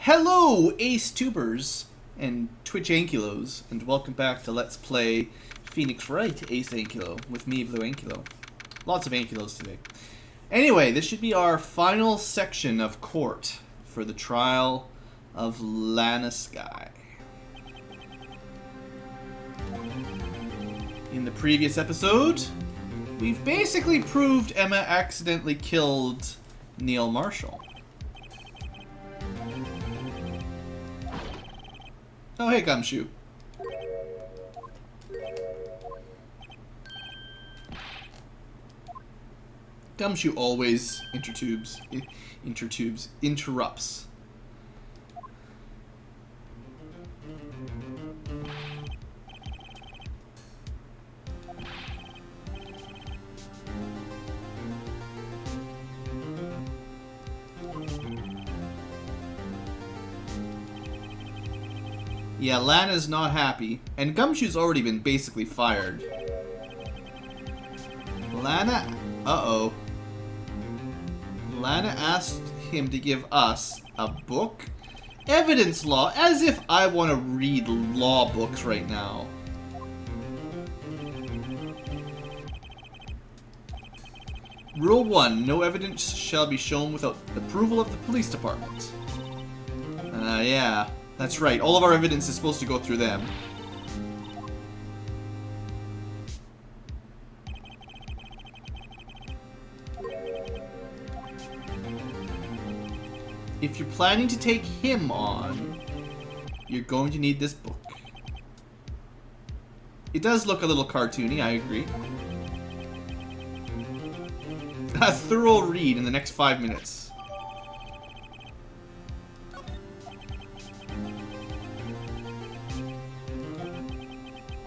Hello, Ace Tubers and Twitch Ankylos, and welcome back to Let's Play Phoenix Wright Ace Ankylo with me, BlueAnkylo. Lots of Ankylos today. Anyway, this should be our final section of court for the trial of Lana Skye. In the previous episode, we've basically proved Emma accidentally killed Neil Marshall. Oh, hey, Gumshoe. Gumshoe always interrupts. Yeah, Lana's not happy, and Gumshoe's already been basically fired. Lana asked him to give us a book? Evidence law, as if I want to read law books right now. Rule 1, no evidence shall be shown without approval of the police department. Yeah. That's right, all of our evidence is supposed to go through them. If you're planning to take him on, you're going to need this book. It does look a little cartoony, I agree. A thorough read in the next 5 minutes.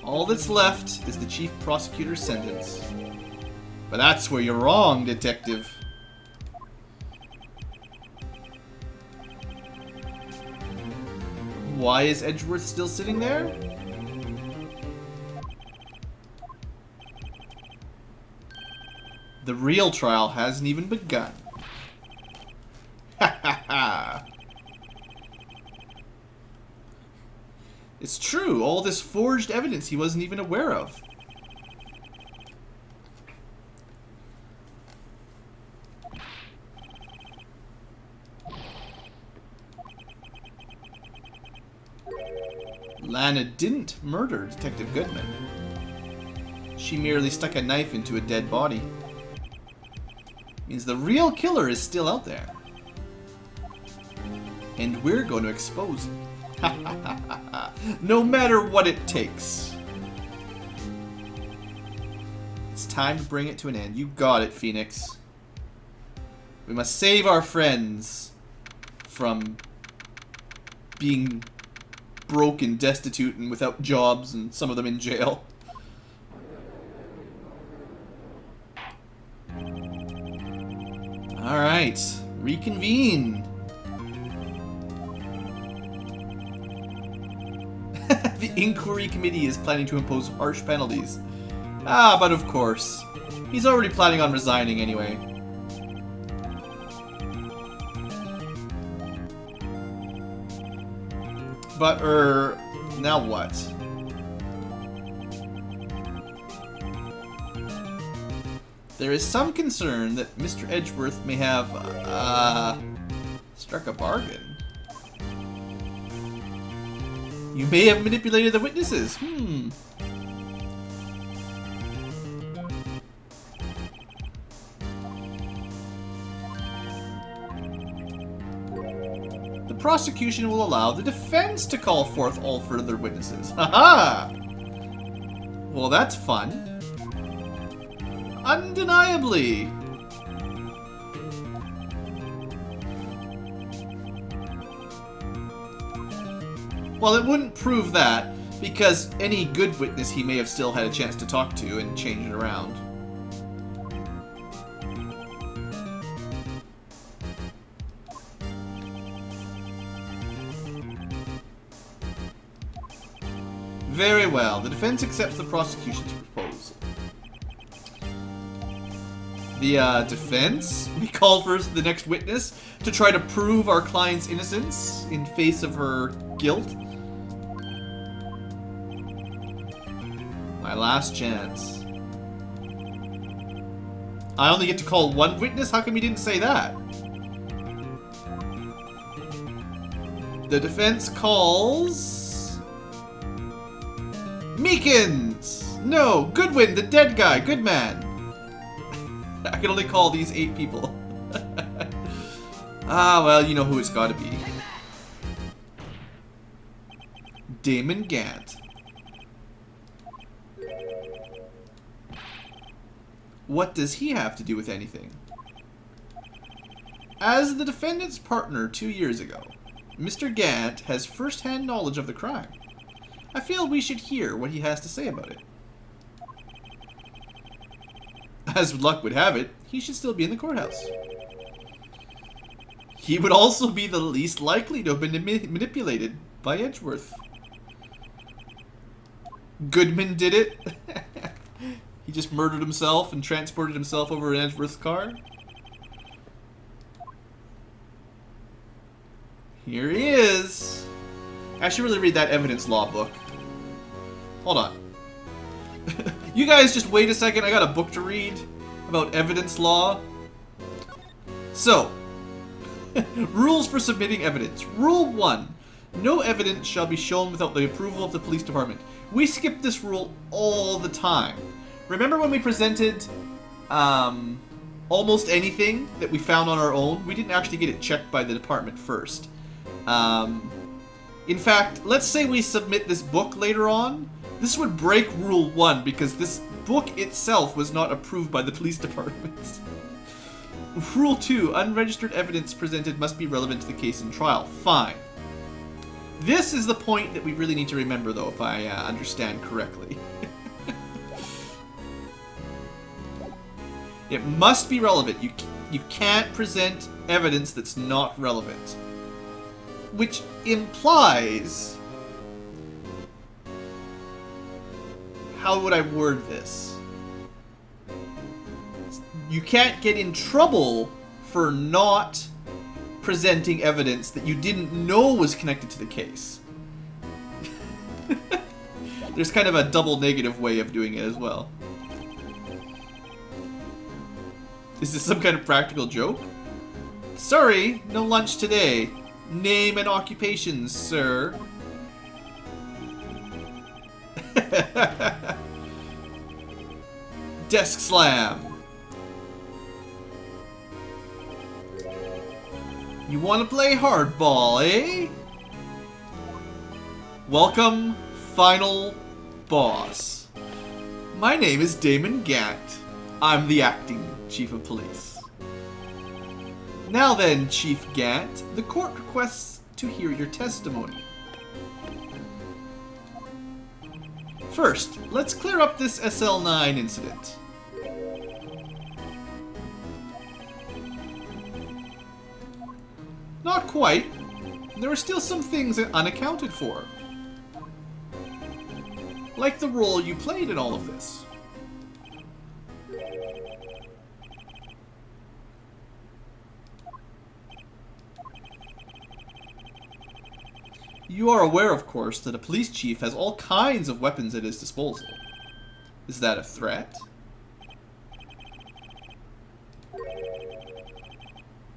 All that's left is the chief prosecutor's sentence. But that's where you're wrong, detective. Why is Edgeworth still sitting there? The real trial hasn't even begun. Ha ha ha! It's true, all this forged evidence he wasn't even aware of. Lana didn't murder Detective Goodman. She merely stuck a knife into a dead body. Means the real killer is still out there. And we're going to expose him. No matter what it takes. It's time to bring it to an end. You got it, Phoenix. We must save our friends from being broken, destitute, and without jobs, and some of them in jail. Alright, reconvene. The inquiry committee is planning to impose harsh penalties. Ah, but of course. He's already planning on resigning anyway. But, now what? There is some concern that Mr. Edgeworth may have, struck a bargain. You may have manipulated the witnesses. The prosecution will allow the defense to call forth all further witnesses. Haha! Well, that's fun. Undeniably. Well, it wouldn't prove that, because any good witness he may have still had a chance to talk to and change it around. Very well, the defense accepts the prosecution's proposal. The defense? We call for the next witness to try to prove our client's innocence in face of her guilt. My last chance. I only get to call one witness? How come you didn't say that? The defense calls... Meekins! No, Goodwin, the dead guy, good man. I can only call these 8 people. Ah, well, you know who it's gotta be. Damon Gant. What does he have to do with anything? As the defendant's partner 2 years ago, Mr. Gant has first-hand knowledge of the crime. I feel we should hear what he has to say about it. As luck would have it, he should still be in the courthouse. He would also be the least likely to have been manipulated by Edgeworth. Goodman did it. He just murdered himself and transported himself over in Edgeworth's car. Here he is. I should really read that evidence law book. Hold on. You guys just wait a second. I got a book to read about evidence law. So, rules for submitting evidence. Rule 1. No evidence shall be shown without the approval of the police department. We skip this rule all the time. Remember when we presented almost anything that we found on our own? We didn't actually get it checked by the department first. In fact, let's say we submit this book later on. This would break Rule 1 because this book itself was not approved by the police department. Rule 2. Unregistered evidence presented must be relevant to the case in trial. Fine. This is the point that we really need to remember, though, if I understand correctly. It must be relevant. You can't present evidence that's not relevant. Which implies... How would I word this? You can't get in trouble for not presenting evidence that you didn't know was connected to the case. There's kind of a double negative way of doing it as well. Is this some kind of practical joke? Sorry, no lunch today. Name and occupation, sir. Desk slam. You want to play hardball, eh? Welcome, final boss. My name is Damon Gant. I'm the acting chief of police. Now then, Chief Gant, the court requests to hear your testimony. First, let's clear up this SL9 incident. Not quite. There are still some things unaccounted for. Like the role you played in all of this. You are aware, of course, that a police chief has all kinds of weapons at his disposal. Is that a threat?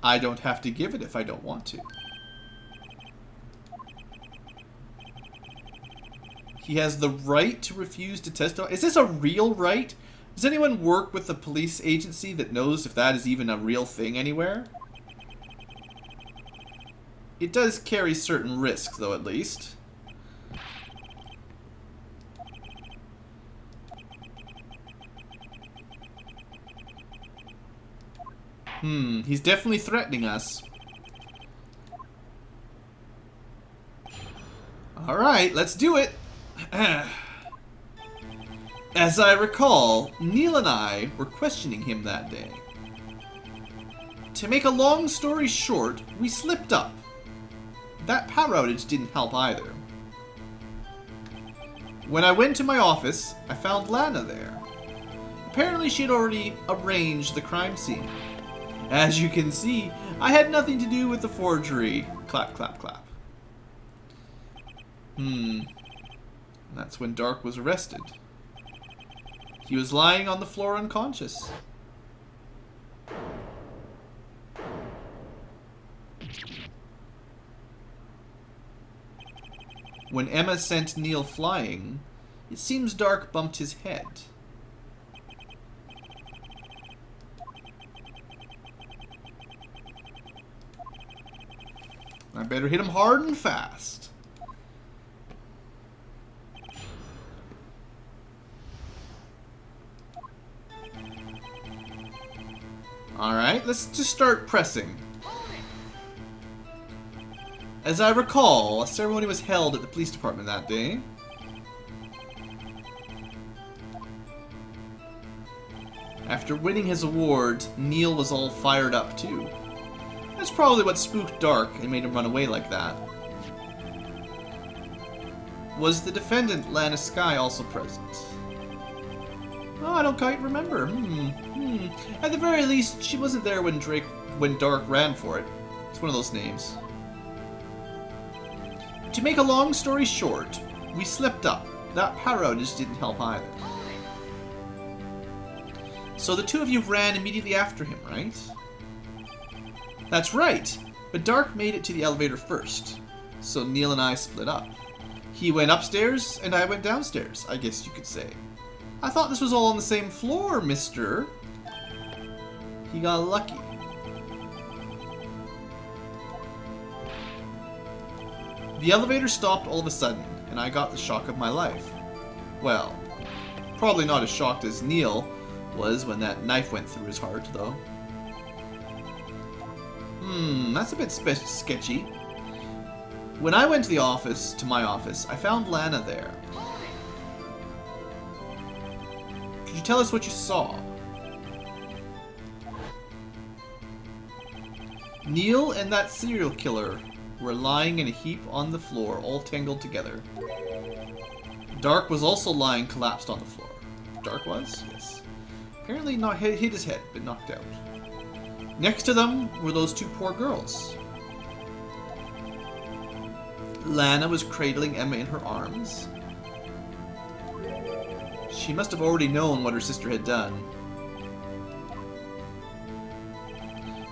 I don't have to give it if I don't want to. He has the right to refuse to testify. Is this a real right? Does anyone work with the police agency that knows if that is even a real thing anywhere? It does carry certain risks, though, at least. He's definitely threatening us. Alright, let's do it. As I recall, Neil and I were questioning him that day. To make a long story short, we slipped up. That power outage didn't help either. When I went to my office, I found Lana there. Apparently she had already arranged the crime scene. As you can see, I had nothing to do with the forgery. Clap, clap, clap. That's when Dark was arrested. He was lying on the floor unconscious. When Emma sent Neil flying, it seems Dark bumped his head. I better hit him hard and fast. Alright, let's just start pressing. As I recall, a ceremony was held at the police department that day. After winning his award, Neil was all fired up too. That's probably what spooked Dark and made him run away like that. Was the defendant, Lana Skye, also present? Oh, I don't quite remember. At the very least, she wasn't there when Dark ran for it. It's one of those names. To make a long story short, we slipped up. That power outage didn't help either. So the two of you ran immediately after him, right? That's right, but Dark made it to the elevator first. So Neil and I split up. He went upstairs, and I went downstairs, I guess you could say. I thought this was all on the same floor, mister. He got lucky. The elevator stopped all of a sudden, and I got the shock of my life. Well, probably not as shocked as Neil was when that knife went through his heart, though. That's a bit sketchy. When I went to my office, I found Lana there. Could you tell us what you saw? Neil and that serial killer were lying in a heap on the floor, all tangled together. Dark was also lying collapsed on the floor. Dark was? Yes. Apparently not hit his head, but knocked out. Next to them were those two poor girls. Lana was cradling Emma in her arms. She must have already known what her sister had done.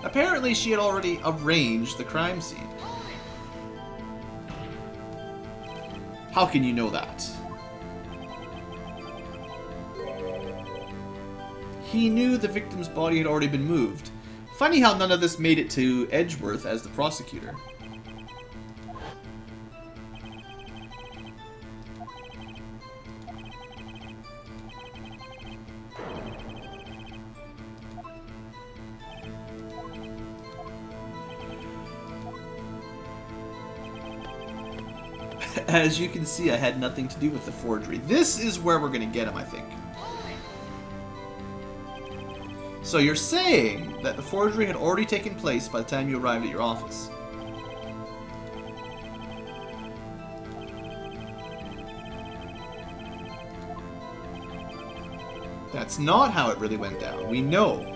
Apparently she had already arranged the crime scene. How can you know that? He knew the victim's body had already been moved. Funny how none of this made it to Edgeworth as the prosecutor. As you can see, I had nothing to do with the forgery. This is where we're going to get him, I think. So you're saying that the forgery had already taken place by the time you arrived at your office. That's not how it really went down. We know.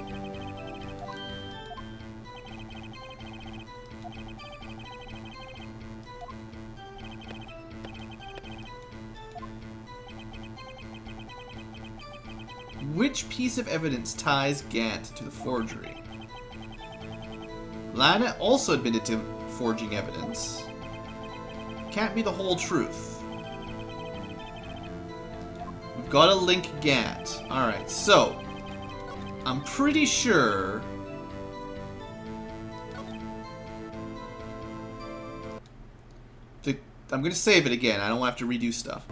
Which piece of evidence ties Gant to the forgery? Lana also admitted to forging evidence. Can't be the whole truth. We've got to link Gant. Alright, so I'm pretty sure I'm going to save it again. I don't have to redo stuff.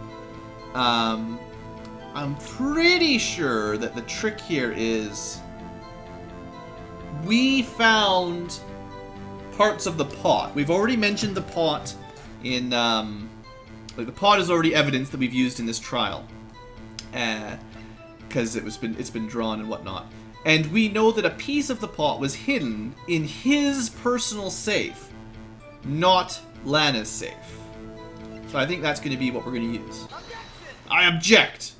I'm pretty sure that the trick here is we found parts of the pot. We've already mentioned the pot in like the pot is already evidence that we've used in this trial, because it's been drawn and whatnot. And we know that a piece of the pot was hidden in his personal safe, not Lana's safe. So I think that's going to be what we're going to use. I object.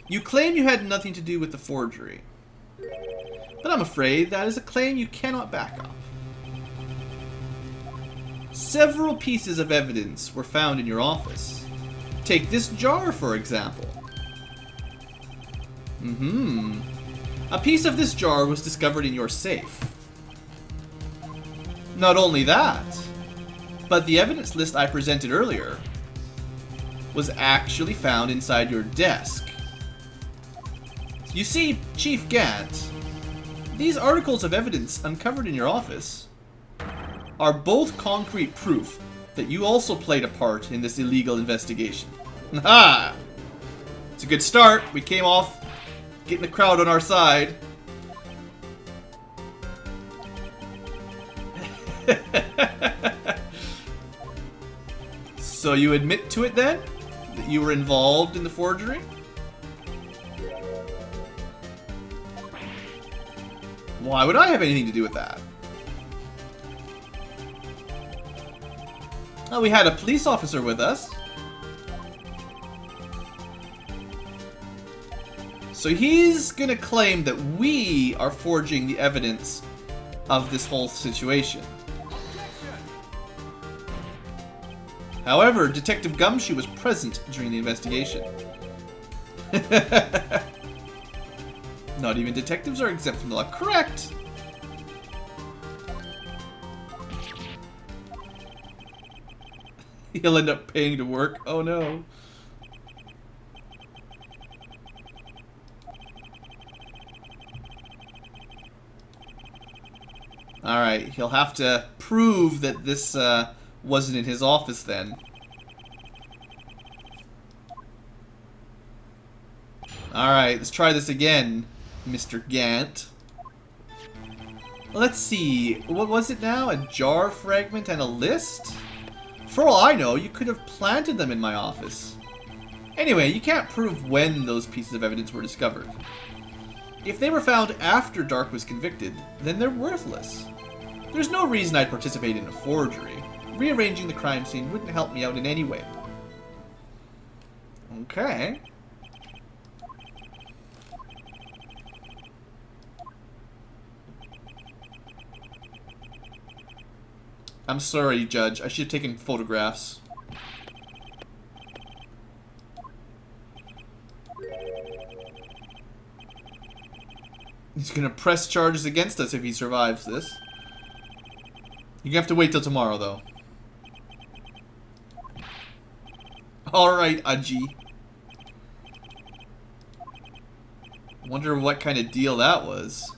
You claim you had nothing to do with the forgery, but I'm afraid that is a claim you cannot back up. Several pieces of evidence were found in your office. Take this jar, for example. A piece of this jar was discovered in your safe. Not only that, but the evidence list I presented earlier was actually found inside your desk. You see, Chief Gant, these articles of evidence uncovered in your office are both concrete proof that you also played a part in this illegal investigation. Ha! It's a good start. We came off getting the crowd on our side. So you admit to it then? That you were involved in the forgery? Why would I have anything to do with that? Oh, we had a police officer with us. So he's gonna claim that we are forging the evidence of this whole situation. However, Detective Gumshoe was present during the investigation. Not even detectives are exempt from the law. Correct! He'll end up paying to work. Oh no. Alright, he'll have to prove that this wasn't in his office then. Alright, let's try this again, Mr. Gant. Let's see, what was it now? A jar fragment and a list? For all I know, you could have planted them in my office. Anyway, you can't prove when those pieces of evidence were discovered. If they were found after Dark was convicted, then they're worthless. There's no reason I'd participate in a forgery. Rearranging the crime scene wouldn't help me out in any way. Okay. I'm sorry, Judge. I should have taken photographs. He's gonna press charges against us if he survives this. You're gonna have to wait till tomorrow, though. Alright, Aji. Wonder what kind of deal that was.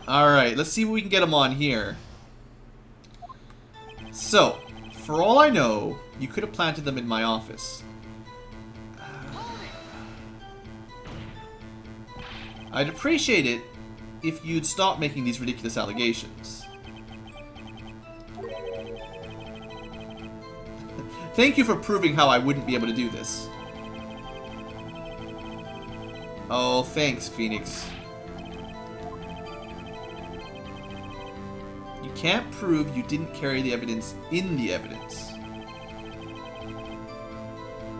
Alright, let's see what we can get him on here. So, for all I know, you could have planted them in my office. I'd appreciate it if you'd stop making these ridiculous allegations. Thank you for proving how I wouldn't be able to do this. Oh, thanks, Phoenix. You can't prove you didn't carry the evidence in the evidence.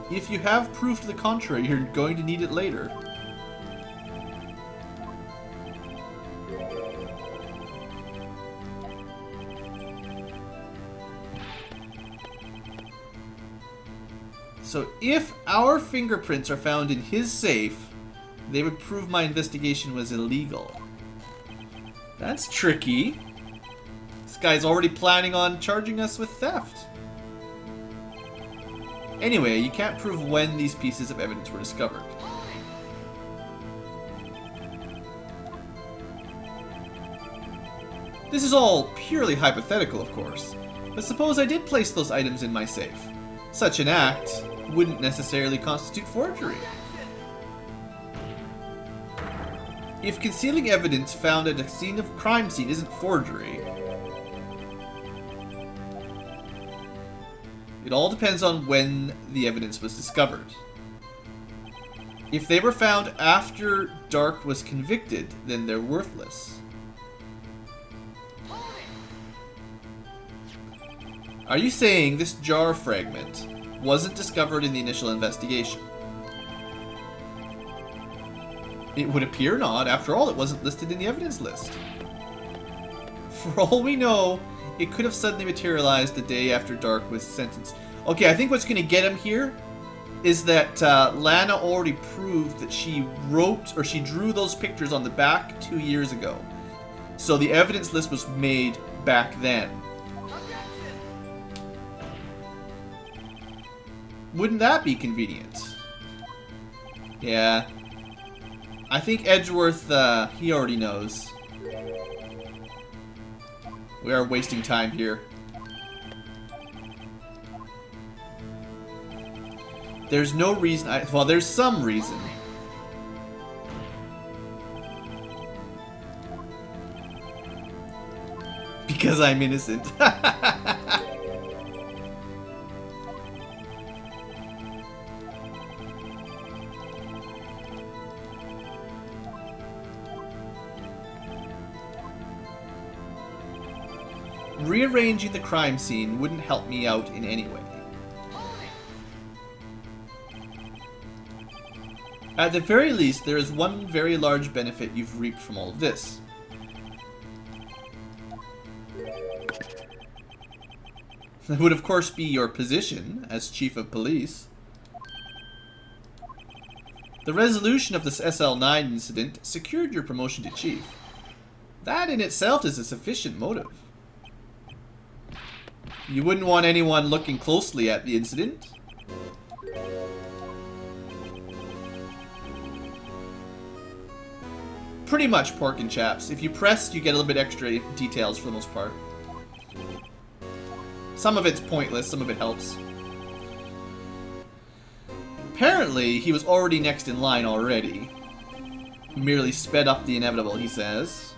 If you have proof to the contrary, you're going to need it later. So if our fingerprints are found in his safe, they would prove my investigation was illegal. That's tricky. This guy's already planning on charging us with theft. Anyway, you can't prove when these pieces of evidence were discovered. This is all purely hypothetical, of course, but suppose I did place those items in my safe. Such an act wouldn't necessarily constitute forgery. If concealing evidence found at a crime scene isn't forgery, it all depends on when the evidence was discovered. If they were found after Dark was convicted, then they're worthless. Are you saying this jar fragment wasn't discovered in the initial investigation? It would appear not. After all, it wasn't listed in the evidence list. For all we know, it could have suddenly materialized the day after Dark was sentenced. Okay, I think what's going to get him here is that Lana already proved that she wrote, or she drew those pictures on the back 2 years ago. So the evidence list was made back then. Wouldn't that be convenient? Yeah. I think Edgeworth, he already knows. We are wasting time here. There's no reason, well, there's some reason. Because I'm innocent. Rearranging the crime scene wouldn't help me out in any way. At the very least, there is one very large benefit you've reaped from all of this. That would of course be your position as Chief of Police. The resolution of this SL9 incident secured your promotion to Chief. That in itself is a sufficient motive. You wouldn't want anyone looking closely at the incident. Pretty much, pork and chaps. If you press, you get a little bit extra details for the most part. Some of it's pointless, some of it helps. Apparently, he was already next in line already. Merely sped up the inevitable, he says.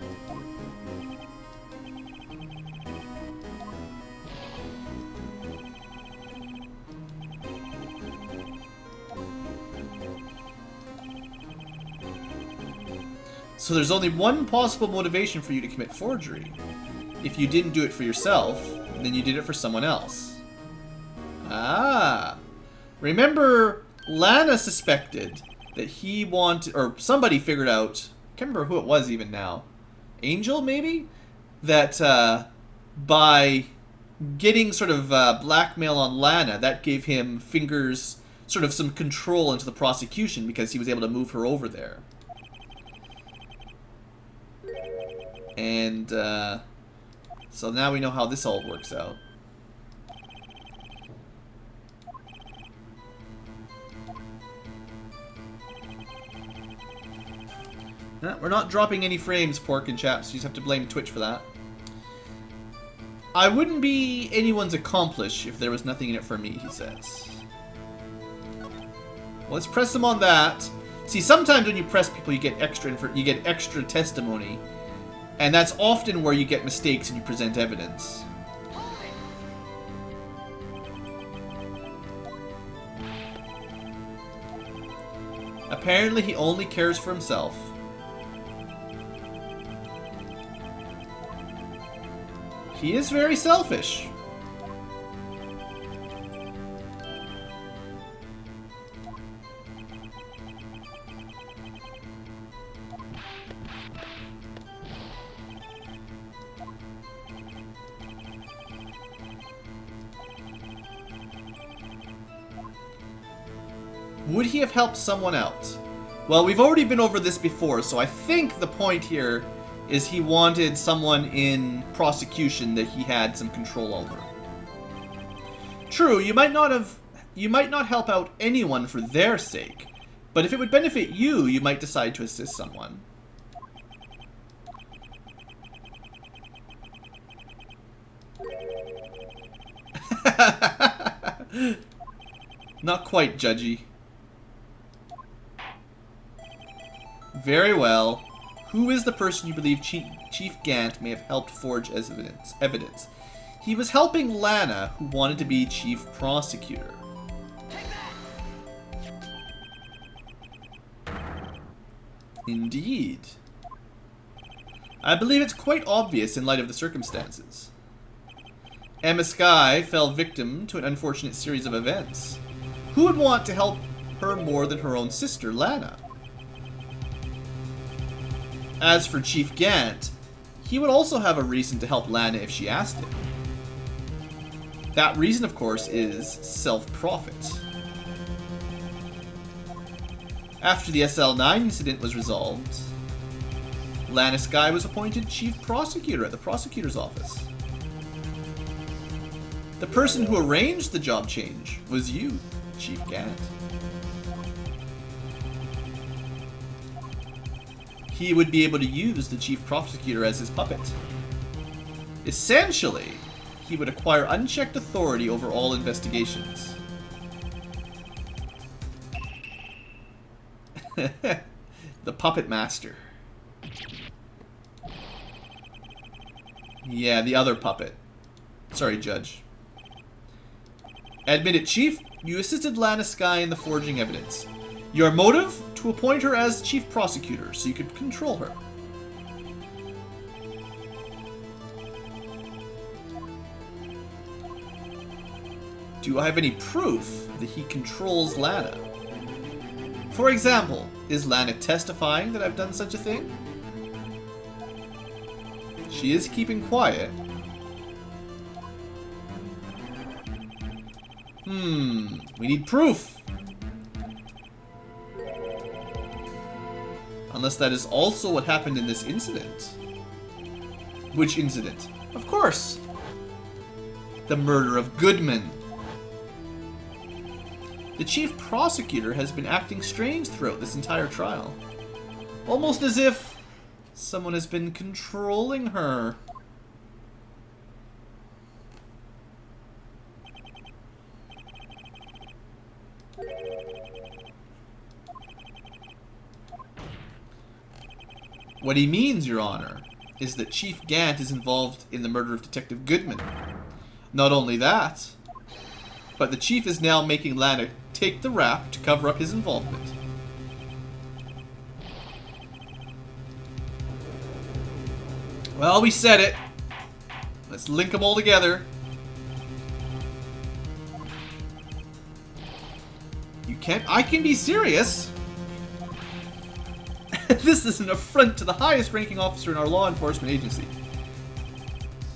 So there's only one possible motivation for you to commit forgery. If you didn't do it for yourself, then you did it for someone else. Ah. Remember, Lana suspected that he wanted, or somebody figured out, I can't remember who it was even now. Angel, maybe? That by getting sort of blackmail on Lana, that gave him fingers, sort of some control into the prosecution because he was able to move her over there. And so now we know how this all works out. We're not dropping any frames, pork and chaps. You just have to blame Twitch for that. I wouldn't be anyone's accomplice if there was nothing in it for me, he says. Well, let's press them on that. See, sometimes when you press people, you get extra testimony. And that's often where you get mistakes and you present evidence. Apparently he only cares for himself. He is very selfish. Would he have helped someone out? Well, we've already been over this before, so I think the point here is he wanted someone in prosecution that he had some control over. True, you might not help out anyone for their sake, but if it would benefit you, you might decide to assist someone. Not quite judgy. Very well. Who is the person you believe Chief Gant may have helped forge as evidence? He was helping Lana, who wanted to be chief prosecutor. Indeed. I believe it's quite obvious in light of the circumstances. Emma Skye fell victim to an unfortunate series of events. Who would want to help her more than her own sister, Lana? As for Chief Gant, he would also have a reason to help Lana if she asked him. That reason, of course, is self-profit. After the SL9 incident was resolved, Lana Skye was appointed chief prosecutor at the prosecutor's office. The person who arranged the job change was you, Chief Gant. He would be able to use the chief prosecutor as his puppet. Essentially, he would acquire unchecked authority over all investigations. The puppet master. Yeah, the other puppet. Sorry, Judge. Admit it, Chief. You assisted Lana Skye in the forging evidence. Your motive? To appoint her as chief prosecutor so you could control her. Do I have any proof that he controls Lana? For example, is Lana testifying that I've done such a thing? She is keeping quiet. We need proof. Unless that is also what happened in this incident. Which incident? Of course! The murder of Goodman. The chief prosecutor has been acting strange throughout this entire trial. Almost as if someone has been controlling her. What he means, Your Honor, is that Chief Gant is involved in the murder of Detective Goodman. Not only that, but the Chief is now making Lana take the rap to cover up his involvement. Well, we said it. Let's link them all together. You can't... I can be serious. This is an affront to the highest ranking officer in our law enforcement agency.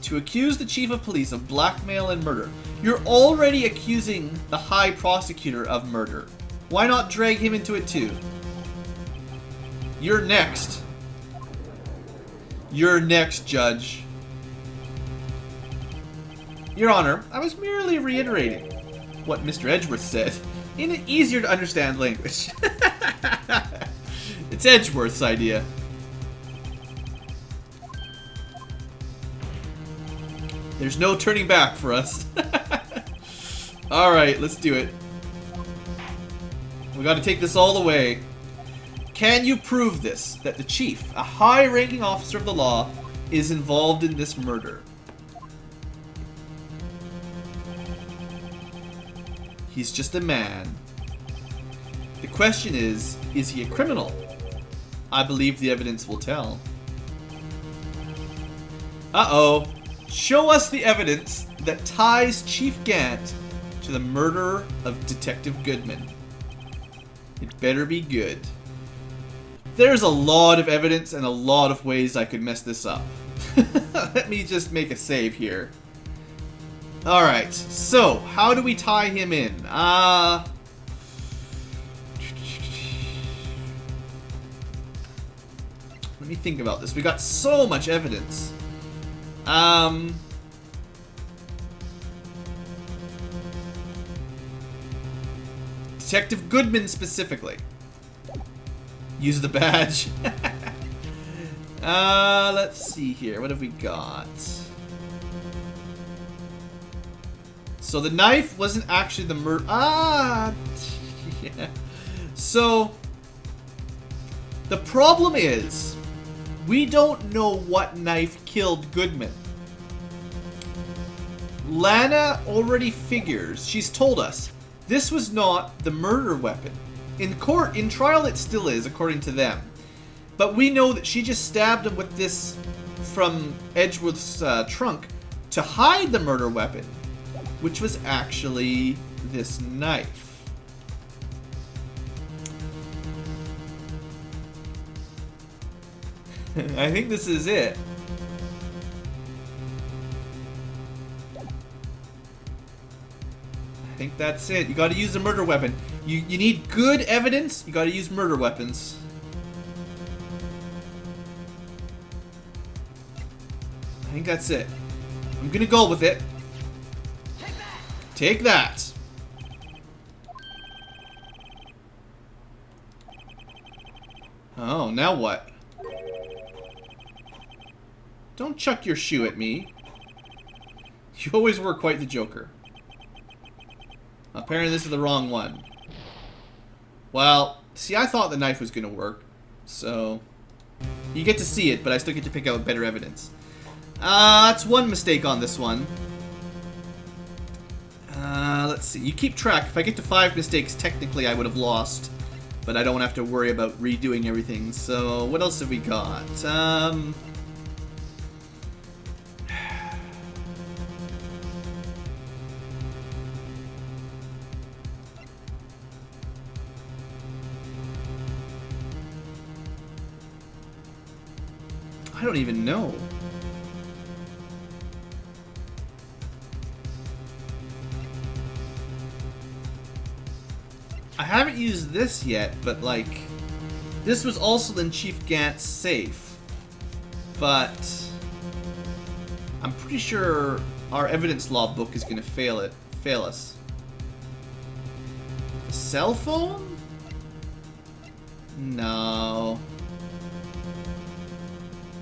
To accuse the chief of police of blackmail and murder. You're already accusing the high prosecutor of murder. Why not drag him into it too? You're next. You're next, Judge. Your Honor, I was merely reiterating what Mr. Edgeworth said in an easier to understand language. It's Edgeworth's idea. There's no turning back for us. Alright, let's do it. We gotta take this all the way. Can you prove this? That the chief, a high-ranking officer of the law, is involved in this murder? He's just a man. The question is he a criminal? I believe the evidence will tell. Uh-oh. Show us the evidence that ties Chief Gant to the murder of Detective Goodman. It better be good. There's a lot of evidence and a lot of ways I could mess this up. Let me just make a save here. Alright, so how do we tie him in? Let me think about this. We got so much evidence. Detective Goodman specifically. Use the badge. Let's see here. What have we got? So the knife wasn't actually the murder. Yeah. So the problem is, we don't know what knife killed Goodman. Lana already figures, she's told us, this was not the murder weapon. In court, in trial it still is, according to them. But we know that she just stabbed him with this from Edgeworth's trunk to hide the murder weapon, which was actually this knife. I think this is it. I think that's it. You gotta use the murder weapon. You need good evidence, you gotta use murder weapons. I think that's it. I'm gonna go with it. Take that! Oh, now what? Don't chuck your shoe at me. You always were quite the joker. Apparently this is the wrong one. Well, see, I thought the knife was gonna work. So, you get to see it, but I still get to pick out better evidence. That's one mistake on this one. Let's see. You keep track. If I get to 5 mistakes, technically I would have lost. But I don't have to worry about redoing everything. So, what else have we got? I don't even know. I haven't used this yet, but like, this was also in Chief Gant's safe. But I'm pretty sure our evidence law book is gonna fail us. A cell phone? No.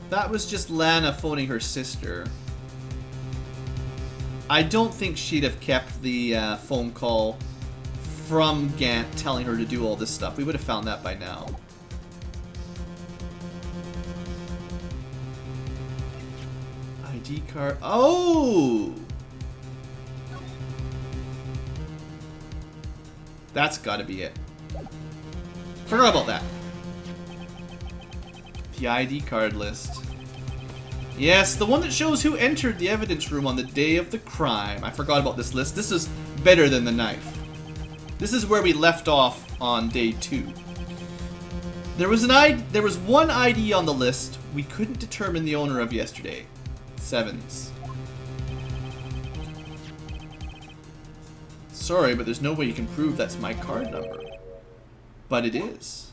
That was just Lana phoning her sister. I don't think she'd have kept the phone call from Gant telling her to do all this stuff. We would have found that by now. ID card. Oh! That's gotta be it. Forgot about that. The ID card list. Yes, the one that shows who entered the evidence room on the day of the crime. I forgot about this list. This is better than the knife. This is where we left off on day 2. There was one ID on the list we couldn't determine the owner of yesterday. Sevens. Sorry, but there's no way you can prove that's my card number. But it is.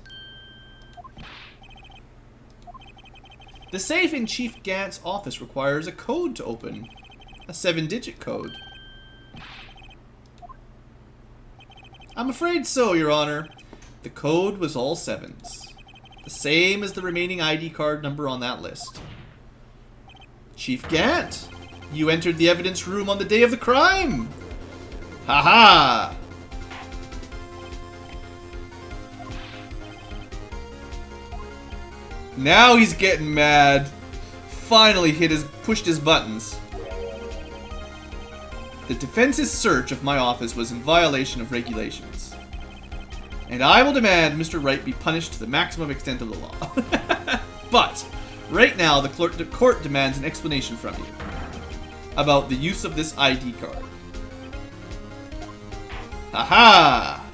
The safe in Chief Gant's office requires a code to open. A 7-digit code. I'm afraid so, Your Honor. The code was all 7s. The same as the remaining ID card number on that list. Chief Gant, you entered the evidence room on the day of the crime. Haha! Now he's getting mad. Finally pushed his buttons. The defense's search of my office was in violation of regulations. And I will demand Mr. Wright be punished to the maximum extent of the law. But, right now, the court demands an explanation from you about the use of this ID card. Aha!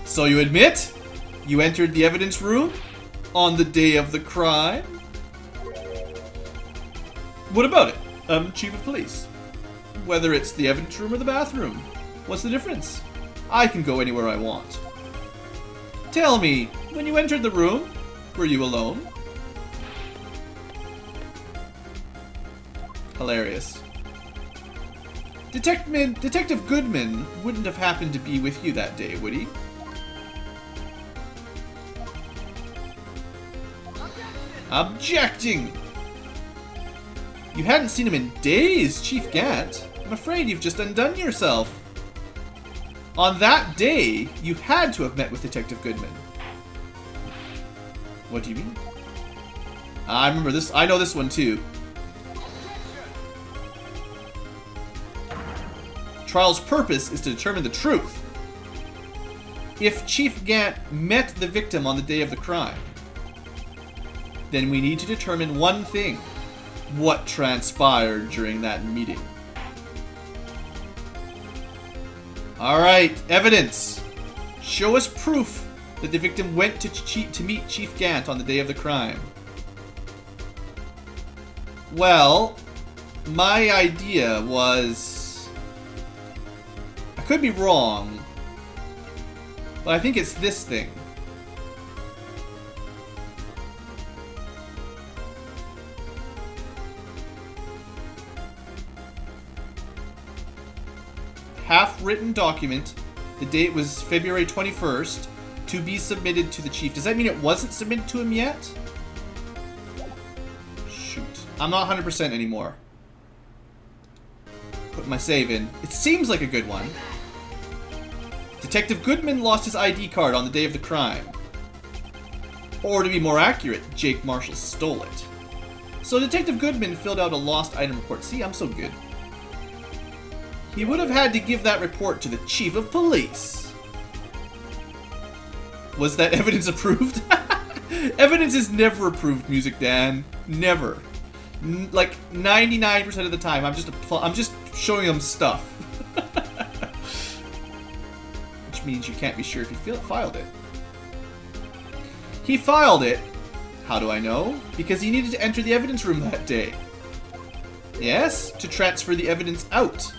So you admit you entered the evidence room on the day of the crime? What about it, Chief of Police? Whether it's the evidence room or the bathroom, what's the difference? I can go anywhere I want. Tell me, when you entered the room, were you alone? Hilarious. Detective Goodman wouldn't have happened to be with you that day, would he? Objecting! You hadn't seen him in days, Chief Gant. I'm afraid you've just undone yourself. On that day, you had to have met with Detective Goodman. What do you mean? I remember this. I know this one too. Trial's purpose is to determine the truth. If Chief Gant met the victim on the day of the crime, then we need to determine one thing. What transpired during that meeting. Alright, evidence. Show us proof that the victim went to meet Chief Gant on the day of the crime. Well, my idea was... I could be wrong, but I think it's this thing. Half-written document. The date was February 21st. To be submitted to the chief. Does that mean it wasn't submitted to him yet? Shoot. I'm not 100% anymore. Put my save in. It seems like a good one. Detective Goodman lost his ID card on the day of the crime. Or to be more accurate, Jake Marshall stole it. So Detective Goodman filled out a lost item report. See, I'm so good. He would have had to give that report to the chief of police. Was that evidence approved? Evidence is never approved, Music Dan. Never. Like 99% of the time, I'm just showing them stuff. Which means you can't be sure if he filed it. He filed it. How do I know? Because he needed to enter the evidence room that day. Yes, to transfer the evidence out.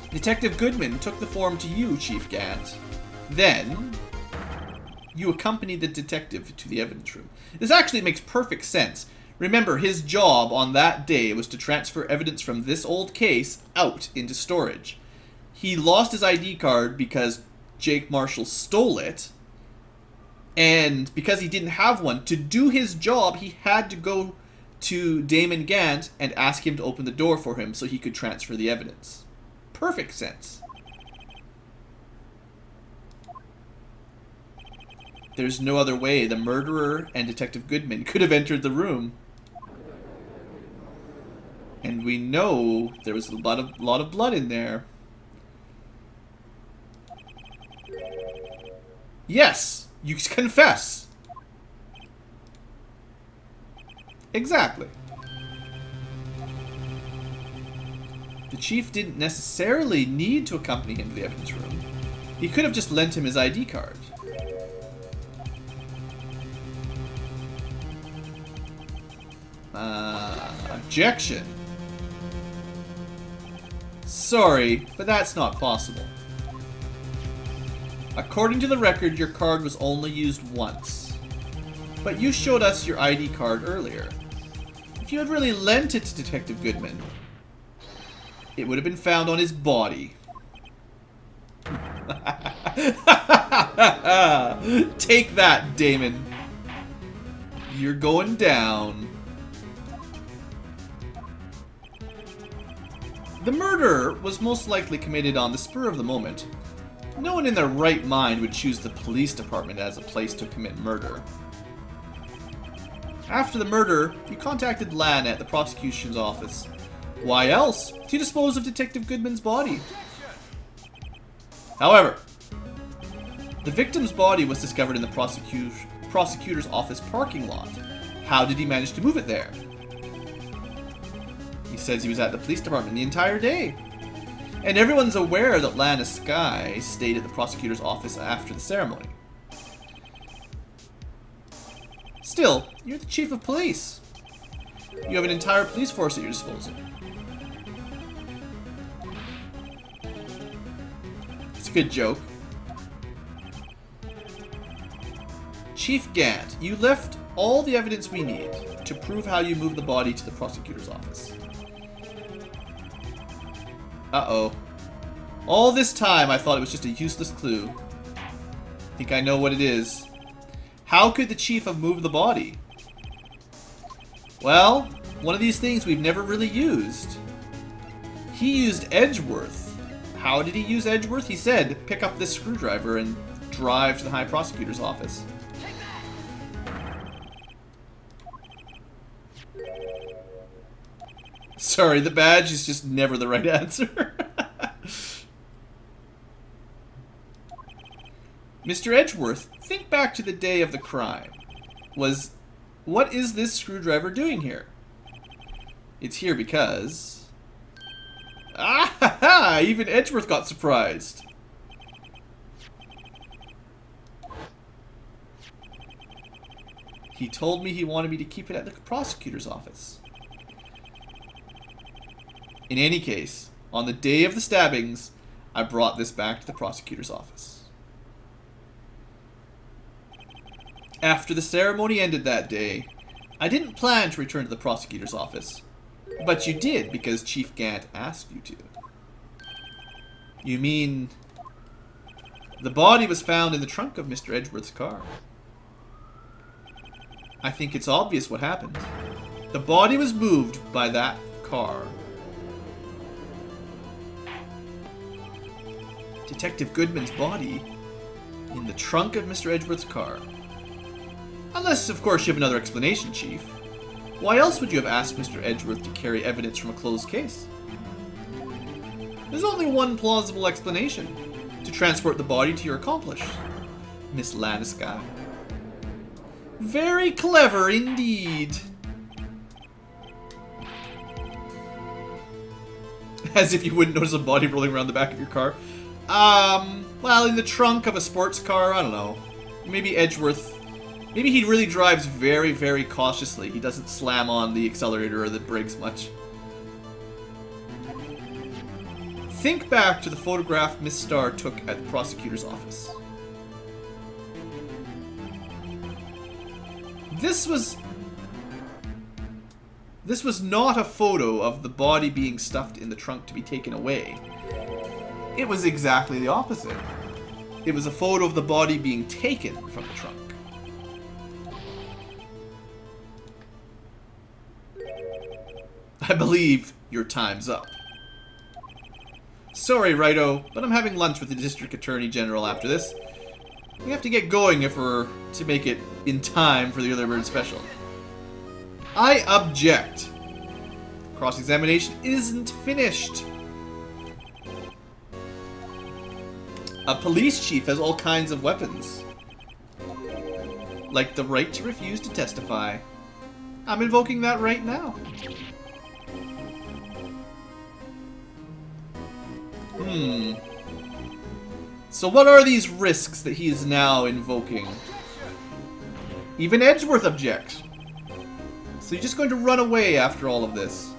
Detective Goodman took the form to you, Chief Gant. Then, you accompanied the detective to the evidence room. This actually makes perfect sense. Remember, his job on that day was to transfer evidence from this old case out into storage. He lost his ID card because Jake Marshall stole it. And because he didn't have one, to do his job, he had to go to Damon Gant and ask him to open the door for him so he could transfer the evidence. Perfect sense. There's no other way the murderer and Detective Goodman could have entered the room. And we know there was a lot of blood in there. Yes, you confess. Exactly. The chief didn't necessarily need to accompany him to the evidence room. He could have just lent him his ID card. Objection. Sorry, but that's not possible. According to the record, your card was only used once. But you showed us your ID card earlier. If you had really lent it to Detective Goodman, it would have been found on his body. Take that, Damon. You're going down. The murder was most likely committed on the spur of the moment. No one in their right mind would choose the police department as a place to commit murder. After the murder, you contacted Lan at the prosecution's office. Why else? To dispose of Detective Goodman's body. However, the victim's body was discovered in the prosecutor's office parking lot. How did he manage to move it there? He says he was at the police department the entire day. And everyone's aware that Lana Skye stayed at the prosecutor's office after the ceremony. Still, you're the chief of police. You have an entire police force at your disposal. It's a good joke. Chief Gant, you left all the evidence we need to prove how you moved the body to the prosecutor's office. Uh-oh. All this time I thought it was just a useless clue. I think I know what it is. How could the chief have moved the body? Well, one of these things we've never really used. He used Edgeworth. How did he use Edgeworth? He said, pick up this screwdriver and drive to the High Prosecutor's office. Sorry, the badge is just never the right answer. Mr. Edgeworth, think back to the day of the crime. What is this screwdriver doing here? It's here because... Ah ha ha! Even Edgeworth got surprised. He told me he wanted me to keep it at the prosecutor's office. In any case, on the day of the stabbings, I brought this back to the prosecutor's office. After the ceremony ended that day, I didn't plan to return to the prosecutor's office. But you did, because Chief Gant asked you to. You mean... the body was found in the trunk of Mr. Edgeworth's car. I think it's obvious what happened. The body was moved by that car. Detective Goodman's body in the trunk of Mr. Edgeworth's car. Unless, of course, you have another explanation, Chief. Why else would you have asked Mr. Edgeworth to carry evidence from a closed case? There's only one plausible explanation. To transport the body to your accomplice, Miss Landeskog. Very clever indeed. As if you wouldn't notice a body rolling around the back of your car. Well, in the trunk of a sports car, I don't know. Maybe Edgeworth... maybe he really drives very, very cautiously. He doesn't slam on the accelerator or the brakes much. Think back to the photograph Miss Starr took at the prosecutor's office. This was not a photo of the body being stuffed in the trunk to be taken away. It was exactly the opposite. It was a photo of the body being taken from the trunk. I believe your time's up. Sorry, Righto, but I'm having lunch with the District Attorney General after this. We have to get going if we're to make it in time for the Early Bird Special. I object. Cross-examination isn't finished. A police chief has all kinds of weapons. Like the right to refuse to testify. I'm invoking that right now. So what are these risks that he is now invoking? Even Edgeworth objects. So you're just going to run away after all of this.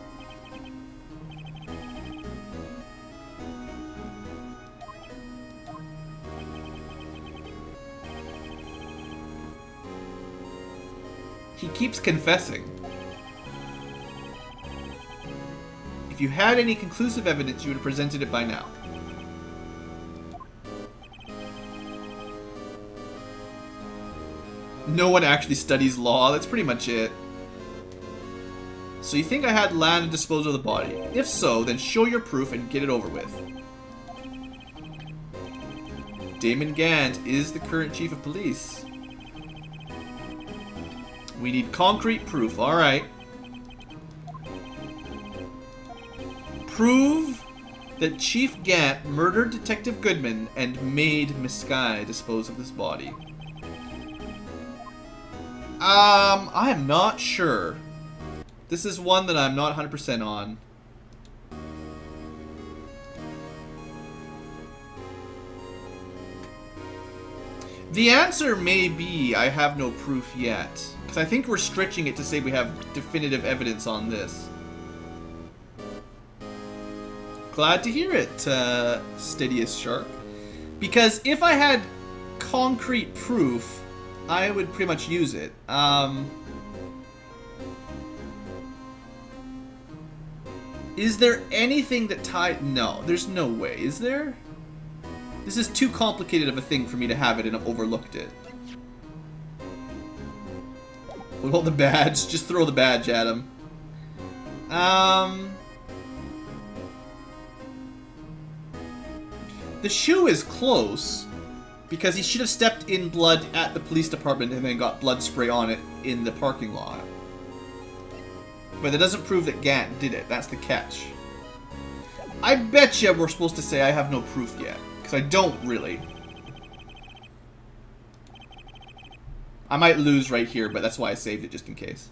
He keeps confessing. If you had any conclusive evidence, you would have presented it by now. No one actually studies law, that's pretty much it. So you think I had land to dispose of the body? If so, then show your proof and get it over with. Damon Gant is the current chief of police. We need concrete proof, alright. Prove that Chief Gant murdered Detective Goodman and made Miss Skye dispose of this body. I am not sure. This is one that I'm not 100% on. The answer may be I have no proof yet. Because I think we're stretching it to say we have definitive evidence on this. Glad to hear it, Steadiest Shark. Because if I had concrete proof, I would pretty much use it. Is there anything that tied... No, there's no way. Is there? This is too complicated of a thing for me to have it and I've overlooked it. What about the badge? Just throw the badge at him. The shoe is close. Because he should have stepped in blood at the police department and then got blood spray on it in the parking lot. But that doesn't prove that Gant did it. That's the catch. I bet you we're supposed to say I have no proof yet. Because I don't really. I might lose right here, but that's why I saved it just in case.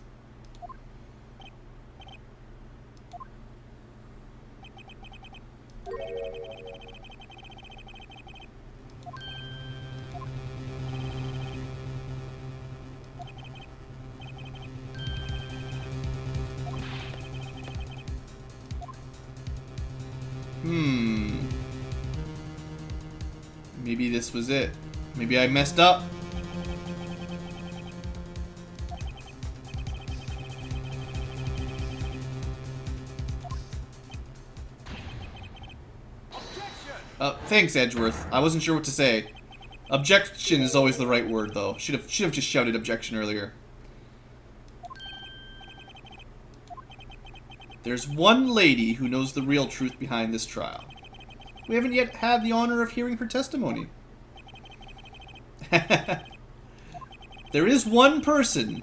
Maybe this was it. Maybe I messed up. Thanks, Edgeworth. I wasn't sure what to say. Objection is always the right word, though. Should have just shouted objection earlier. There's one lady who knows the real truth behind this trial. We haven't yet had the honor of hearing her testimony. There is one person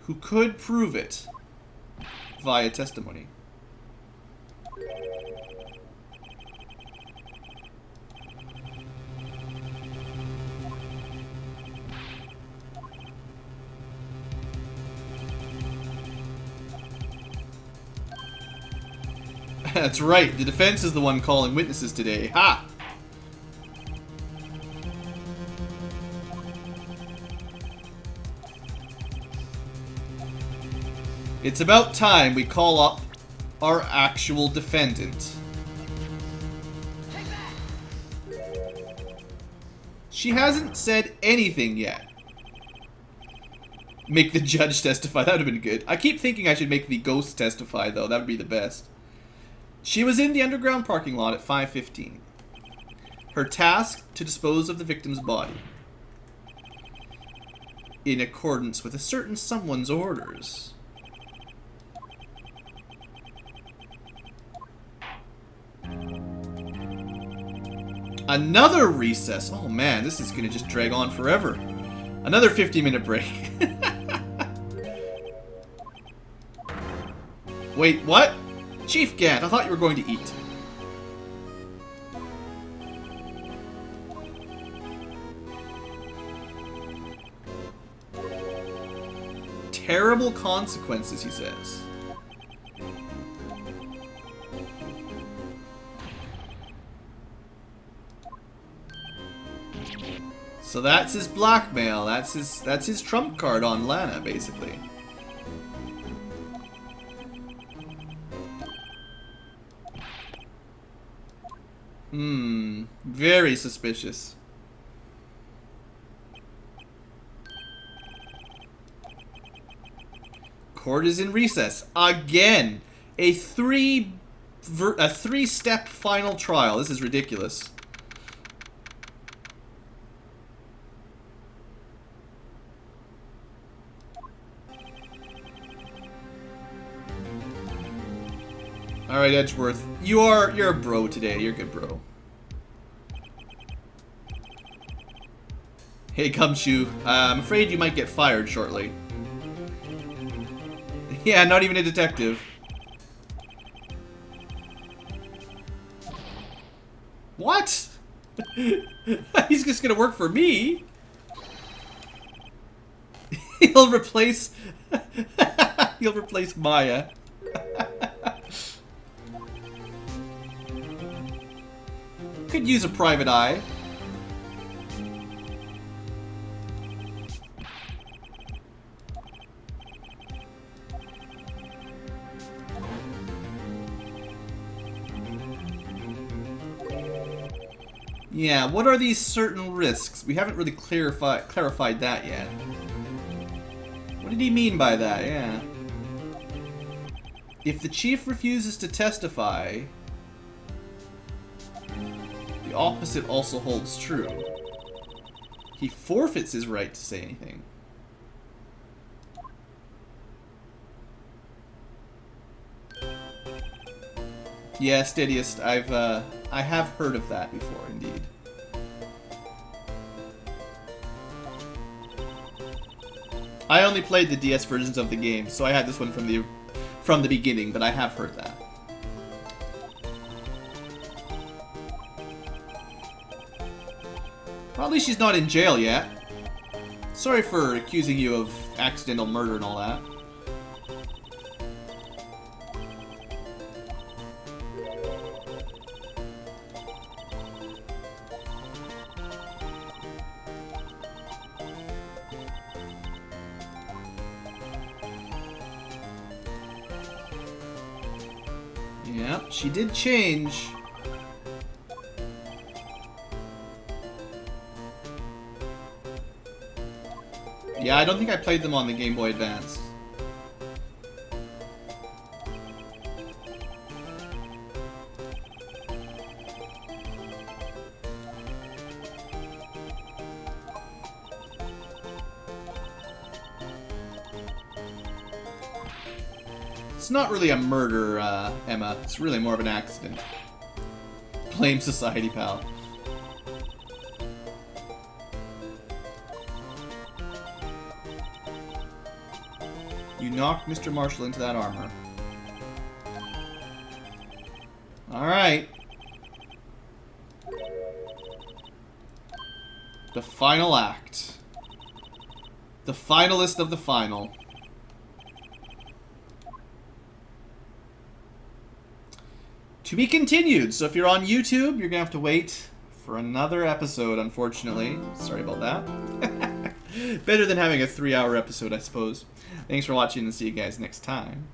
who could prove it via testimony. That's right, the defense is the one calling witnesses today. Ha! It's about time we call up our actual defendant. She hasn't said anything yet. Make the judge testify. That would have been good. I keep thinking I should make the ghost testify, though. That would be the best. She was in the underground parking lot at 5:15. Her task, to dispose of the victim's body. In accordance with a certain someone's orders. Another recess. Oh man, this is going to just drag on forever. Another 50-minute break. Wait, what? Chief Gant, I thought you were going to eat. Terrible consequences, he says. So that's his blackmail. That's his trump card on Lana, basically. Very suspicious. Court is in recess again. A three-step final trial. This is ridiculous. All right, Edgeworth, you're a bro today. You're a good bro. Hey, Gumshoe, I'm afraid you might get fired shortly. Yeah, not even a detective. What? He's just gonna work for me. He'll replace Maya. Could use a private eye. Yeah, what are these certain risks? We haven't really clarified that yet. What did he mean by that? Yeah. If the chief refuses to testify, the opposite also holds true. He forfeits his right to say anything. Yeah, Steadiest, I have heard of that before, indeed. I only played the DS versions of the game, so I had this one from the beginning, but I have heard that. Well, at least she's not in jail yet. Sorry for accusing you of accidental murder and all that. Yep, She did change. Yeah, I don't think I played them on the Game Boy Advance. It's not really a murder, Emma. It's really more of an accident. Blame society, pal. You knocked Mr. Marshall into that armor. Alright. The final act. The finalist of the final. To be continued. So if you're on YouTube, you're gonna have to wait for another episode, unfortunately. Sorry about that. Better than having a 3-hour episode, I suppose. Thanks for watching, and see you guys next time.